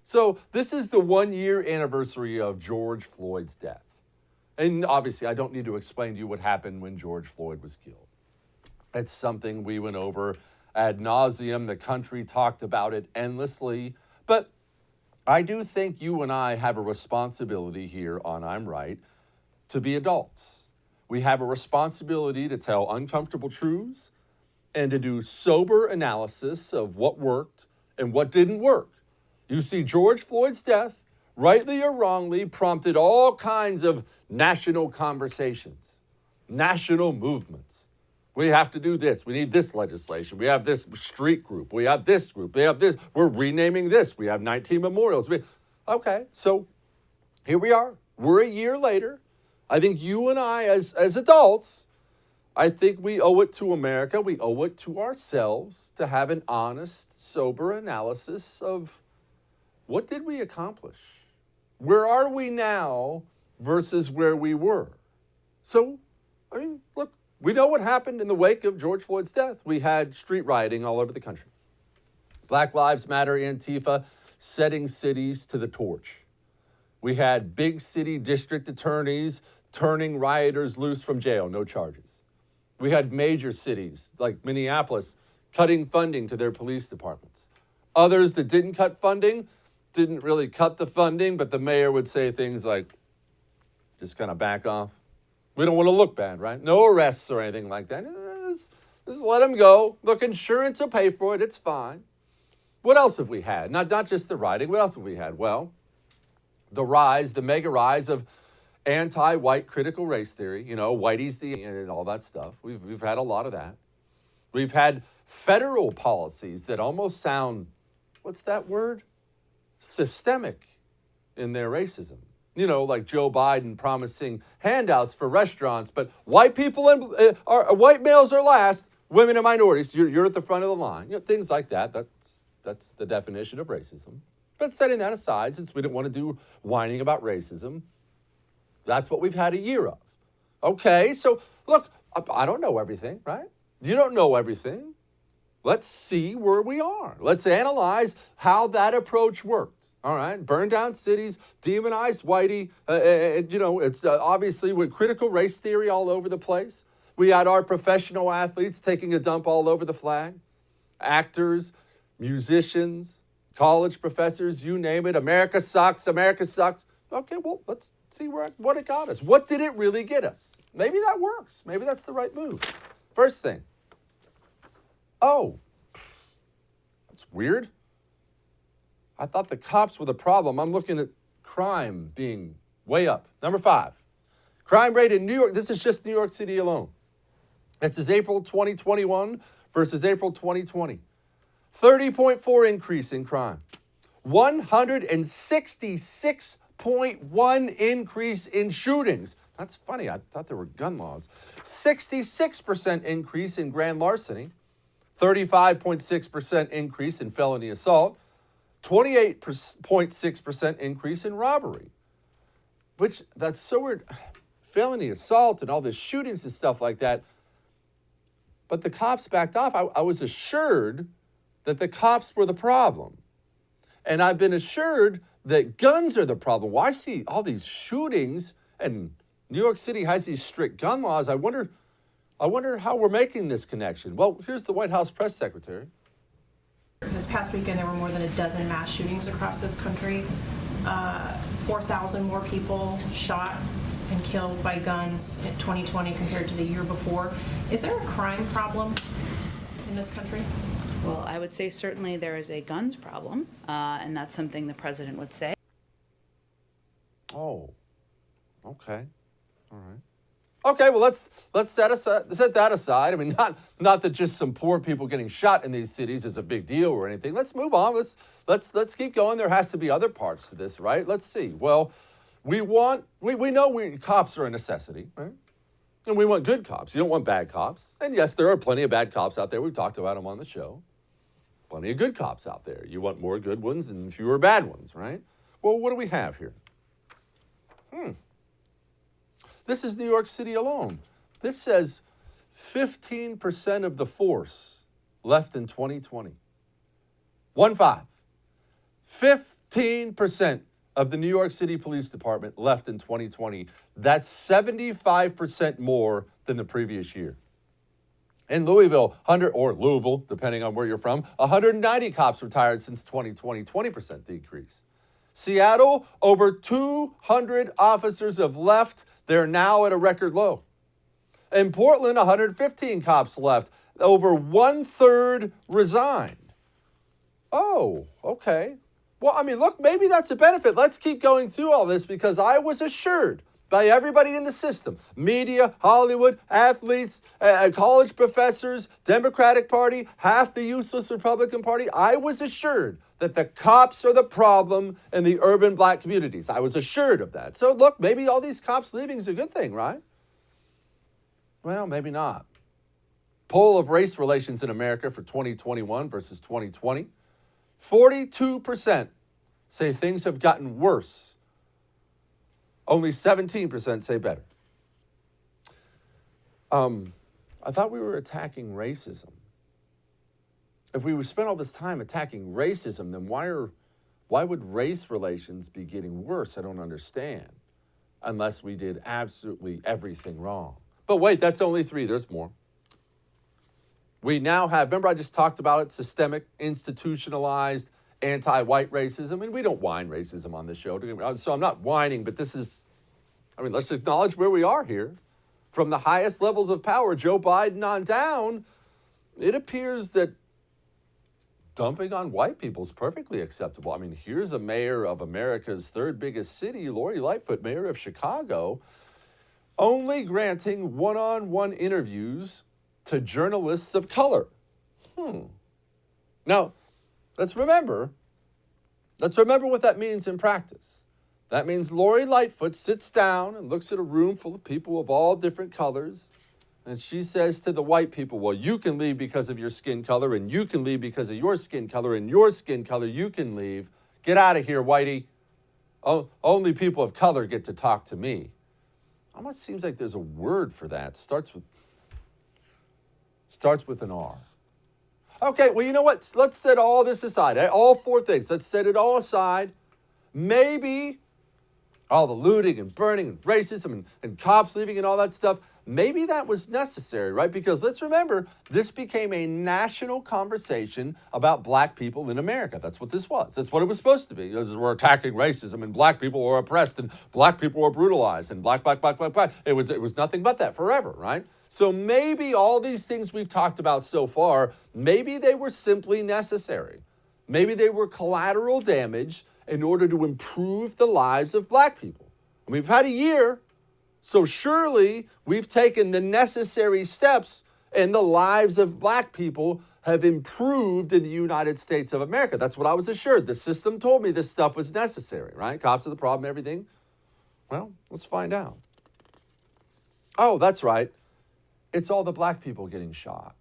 So this is the 1-year anniversary of George Floyd's death. And obviously, I don't need to explain to you what happened when George Floyd was killed. It's something we went over ad nauseum. The country talked about it endlessly. But I do think you and I have a responsibility here on I'm Right to be adults. We have a responsibility to tell uncomfortable truths and to do sober analysis of what worked and what didn't work. You see, George Floyd's death, rightly or wrongly, prompted all kinds of national conversations, national movements. We have to do this. We need this legislation. We have this street group. We have this group. We have this. We're renaming this. We have 19 memorials. Okay, so here we are. We're a year later. I think you and I, as adults, I think we owe it to America. We owe it to ourselves to have an honest, sober analysis of what did we accomplish? Where are we now versus where we were? So, I mean, look, we know what happened in the wake of George Floyd's death. We had street rioting all over the country. Black Lives Matter, Antifa, setting cities to the torch. We had big city district attorneys turning rioters loose from jail, no charges. We had major cities like Minneapolis cutting funding to their police departments. Others that didn't cut funding didn't really cut the funding, but the mayor would say things like, just kind of back off. We don't want to look bad, right? No arrests or anything like that. Just let them go. Look, insurance will pay for it. It's fine. What else have we had? Not just the rioting. What else have we had? Well, the mega rise of anti-white critical race theory, whitey's the and all that stuff. We've had a lot of that. We've had federal policies that almost sound, what's that word? Systemic in their racism. Like Joe Biden promising handouts for restaurants, but white people and white males are last, women and minorities, you're at the front of the line. Things like that. That's the definition of racism. But setting that aside, since we didn't want to do whining about racism, that's what we've had a year of. Okay, so look, I don't know everything, right? You don't know everything. Let's see where we are. Let's analyze how that approach worked. All right, burn down cities, demonize whitey. It's obviously with critical race theory all over the place. We had our professional athletes taking a dump all over the flag. Actors, musicians, college professors, you name it. America sucks, America sucks. Okay, well, let's see what it got us. What did it really get us? Maybe that works. Maybe that's the right move. First thing. Oh, that's weird. I thought the cops were the problem. I'm looking at crime being way up. Number 5, crime rate in New York. This is just New York City alone. This is April 2021 versus April 2020. 30.4 increase in crime. 166.1 increase in shootings. That's funny. I thought there were gun laws. 66% increase in grand larceny. 35.6% increase in felony assault. 28.6% increase in robbery. Which, that's so weird. Felony assault and all the shootings and stuff like that. But the cops backed off. I was assured that the cops were the problem. And I've been assured that guns are the problem. Well, I see all these shootings, and New York City has these strict gun laws. I wonder how we're making this connection. Well, here's the White House press secretary. This past weekend, there were more than a dozen mass shootings across this country. 4,000 more people shot and killed by guns in 2020 compared to the year before. Is there a crime problem in this country? Well, I would say certainly there is a guns problem, and that's something the president would say. Oh, okay, all right. Okay, well, let's set that aside. I mean, not that just some poor people getting shot in these cities is a big deal or anything. Let's move on. Let's keep going. There has to be other parts to this, right? Let's see. Well, we know cops are a necessity, right? And we want good cops. You don't want bad cops. And yes, there are plenty of bad cops out there. We've talked about them on the show. Plenty of good cops out there. You want more good ones and fewer bad ones, right? Well, what do we have here? This is New York City alone. This says 15% of the force left in 2020. 15. 15% of the New York City Police Department left in 2020. That's 75% more than the previous year. In Louisville, or Louisville, depending on where you're from, 190 cops retired since 2020, 20% decrease. Seattle, over 200 officers have left. They're now at a record low. In Portland, 115 cops left. Over 1/3 resigned. Oh, okay. Well, I mean, look, maybe that's a benefit. Let's keep going through all this because I was assured by everybody in the system, media, Hollywood, athletes, college professors, Democratic Party, half the useless Republican Party. I was assured that the cops are the problem in the urban black communities. I was assured of that. So look, maybe all these cops leaving is a good thing, right? Well, maybe not. Poll of race relations in America for 2021 versus 2020. 42% say things have gotten worse. Only 17% say better. I thought we were attacking racism. If we spent all this time attacking racism, then why would race relations be getting worse? I don't understand. Unless we did absolutely everything wrong. But wait, that's only 3. There's more. We now have, remember I just talked about it, systemic, institutionalized, anti-white racism. And we don't whine racism on this show. So I'm not whining, but let's acknowledge where we are here. From the highest levels of power, Joe Biden on down, it appears that dumping on white people is perfectly acceptable. I mean, here's a mayor of America's 3rd biggest city, Lori Lightfoot, mayor of Chicago, only granting one-on-one interviews to journalists of color. Now, let's remember what that means in practice. That means Lori Lightfoot sits down and looks at a room full of people of all different colors, and she says to the white people, well, you can leave because of your skin color, and you can leave because of your skin color, and your skin color, you can leave. Get out of here, whitey. Only people of color get to talk to me. Almost seems like there's a word for that. Starts with an R. Okay, well, you know what? Let's set all this aside. All 4 things. Let's set it all aside. Maybe all the looting and burning and racism and cops leaving and all that stuff, maybe that was necessary, right? Because let's remember, this became a national conversation about black people in America. That's what this was. That's what it was supposed to be. We're attacking racism and black people were oppressed and black people were brutalized and black. It was nothing but that forever, right? So maybe all these things we've talked about so far, maybe they were simply necessary. Maybe they were collateral damage in order to improve the lives of black people. And we've had a year, so surely we've taken the necessary steps and the lives of black people have improved in the United States of America. That's what I was assured. The system told me this stuff was necessary, right? Cops are the problem, everything. Well, let's find out. Oh, that's right. It's all the black people getting shot.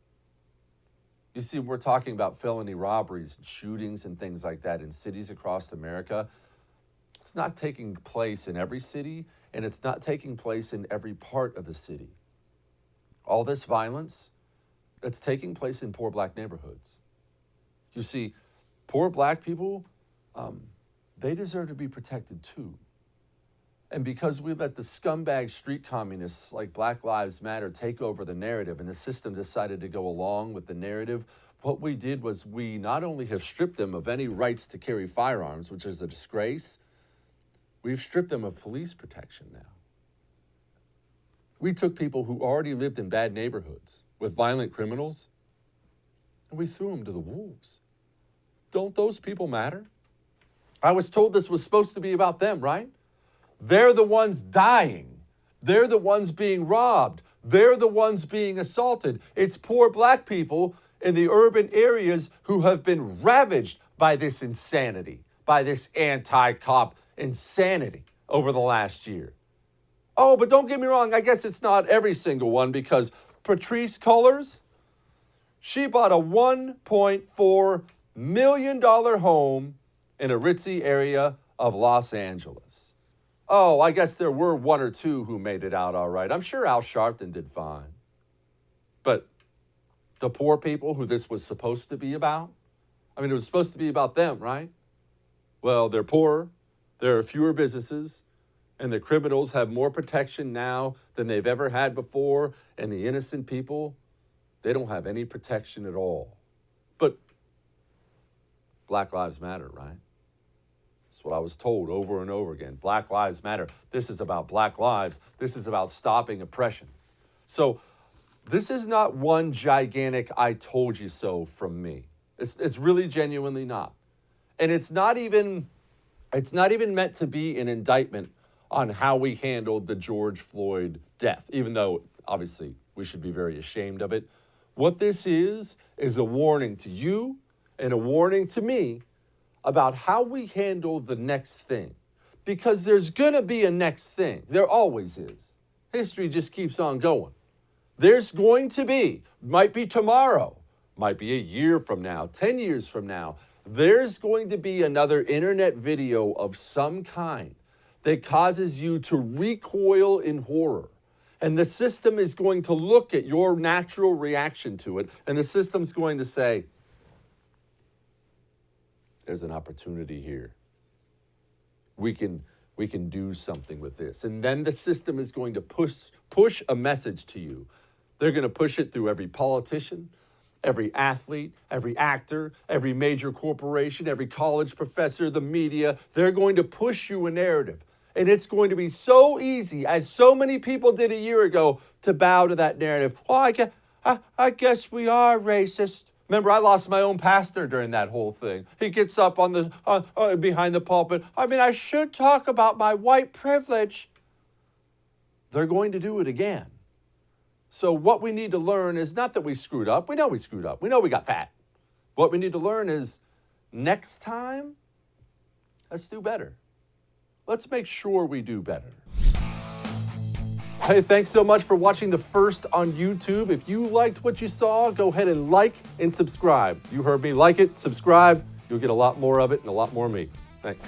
You see, we're talking about felony robberies and shootings and things like that in cities across America. It's not taking place in every city, and it's not taking place in every part of the city. All this violence, it's taking place in poor black neighborhoods. You see, poor black people, they deserve to be protected too. And because we let the scumbag street communists like Black Lives Matter take over the narrative and the system decided to go along with the narrative, what we did was we not only have stripped them of any rights to carry firearms, which is a disgrace, we've stripped them of police protection now. We took people who already lived in bad neighborhoods with violent criminals and we threw them to the wolves. Don't those people matter? I was told this was supposed to be about them, right? They're the ones dying. They're the ones being robbed. They're the ones being assaulted. It's poor black people in the urban areas who have been ravaged by this insanity, by this anti-cop insanity over the last year. Oh, but don't get me wrong. I guess it's not every single one because Patrice Cullors, she bought a $1.4 million home in a ritzy area of Los Angeles. Oh, I guess there were 1 or 2 who made it out all right. I'm sure Al Sharpton did fine. But the poor people who this was supposed to be about, it was supposed to be about them, right? Well, they're poorer, there are fewer businesses, and the criminals have more protection now than they've ever had before, and the innocent people, they don't have any protection at all. But Black Lives Matter, right? That's what I was told over and over again. Black Lives Matter. This is about Black lives. This is about stopping oppression. So this is not one gigantic "I told you so" from me. It's really genuinely not. And it's not even meant to be an indictment on how we handled the George Floyd death, even though obviously we should be very ashamed of it. What this is a warning to you and a warning to me about how we handle the next thing. Because there's gonna be a next thing. There always is. History just keeps on going. There's going to be, might be tomorrow, might be a year from now, 10 years from now, there's going to be another internet video of some kind that causes you to recoil in horror. And the system is going to look at your natural reaction to it, and the system's going to say, there's an opportunity here. We can do something with this. And then the system is going to push a message to you. They're going to push it through every politician, every athlete, every actor, every major corporation, every college professor, the media. They're going to push you a narrative. And it's going to be so easy, as so many people did a year ago, to bow to that narrative. Well, I guess we are racist. Remember, I lost my own pastor during that whole thing. He gets up on the behind the pulpit. I mean, I should talk about my white privilege. They're going to do it again. So what we need to learn is not that we screwed up. We know we screwed up. We know we got fat. What we need to learn is next time, let's do better. Let's make sure we do better. Hey, thanks so much for watching The First on YouTube. If you liked what you saw, go ahead and like and subscribe. You heard me. Like it, subscribe. You'll get a lot more of it and a lot more of me. Thanks.